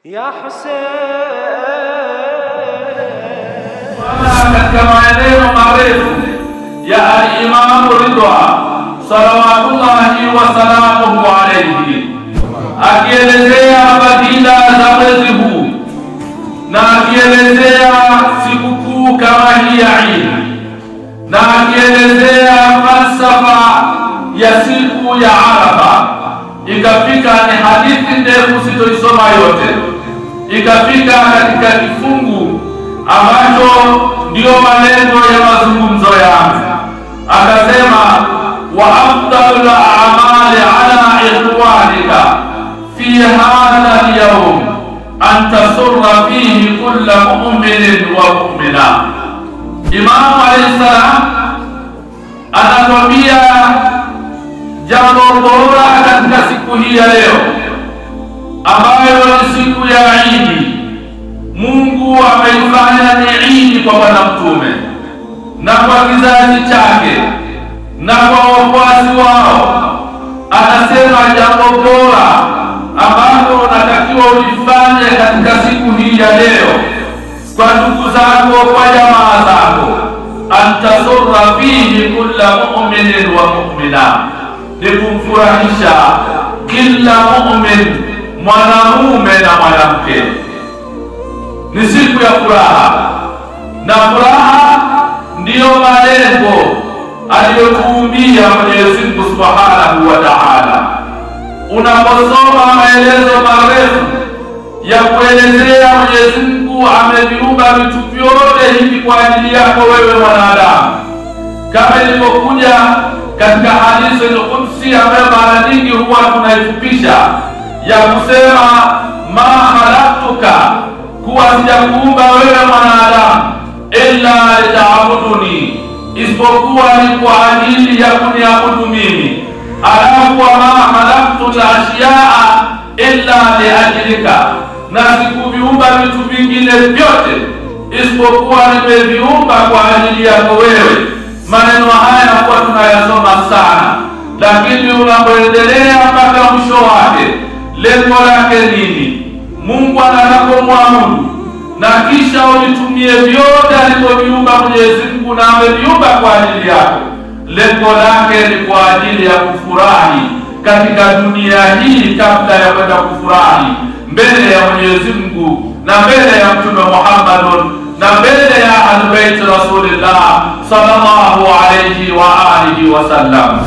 Ya Hussein, katika maeneo marefu ya al-Imam Ridha salawatullahi wa salamuhu alayhi, akielezea fadhila za mwezi huu na akielezea sikukuu kama hii ya Eid na akielezea falsafa ya siku ya Arafa. Ikafika ni hadithi ndefu, sitoisoma yote. Ikafika katika kifungu ambacho ndio malengo ya mazungumzo yangu. Akasema, wa afdalul a'mali ala ikhwanika fi hadha al-yawm an tasurra fihi kull mu'minin wa mu'mina. Imam alayhi salam anatuambia jambo bora katika siku hii ya leo ambayo ni siku ya Eid. Mungu ameifanya ni Eid kwa Bwana Mtume na kwa kizazi chake na kwa wafuasi wao. Anasema jambo bora ambalo unatakiwa ulifanye katika siku hii ya leo kwa ndugu zako, kwa jamaa zako, antasurra fihi kulla mu'minin wa mu'mina, ni kumfurahisha kila mu'min, mwanamume na mwanamke. Ni siku ya furaha, na furaha ndiyo malengo aliyotuumbia Mwenyezi Mungu Subhanahu wa Ta'ala. Unaposoma maelezo marefu ya kuelezea Mwenyezi Mungu ameviumba vitu vyote hivi kwa ajili yako wewe mwanadamu, kama ilivyokuja katika hadithi al-Qudsi ambayo mara nyingi huwa tunaifupisha, ya kusema ma khalaqtuka, kuwa sijakuumba wewe mwanadamu illa lita'buduni, isipokuwa ni kwa ajili ya kuniabudu mimi. Alafu wa ma khalaqtul ashya'a illa liajlika, na sikuviumba vitu vingine vyote isipokuwa nimeviumba kwa ajili yako wewe. Maneno haya kwa tunayasoma sana, lakini unapoendelea mpaka mwisho wake, lengo lake nini? Mungu anataka muabudu na kisha ulitumie vyote alivyoviumba Mwenyezi Mungu na ameviumba kwa ajili yako. Lengo lake ni kwa ajili ya kufurahi katika dunia hii kabla ya kwenda kufurahi mbele ya Mwenyezi Mungu na mbele ya Mtume Muhammad na mbele ya Ahlul Bait Rasulillah sallallahu alayhi wa alihi wasallam.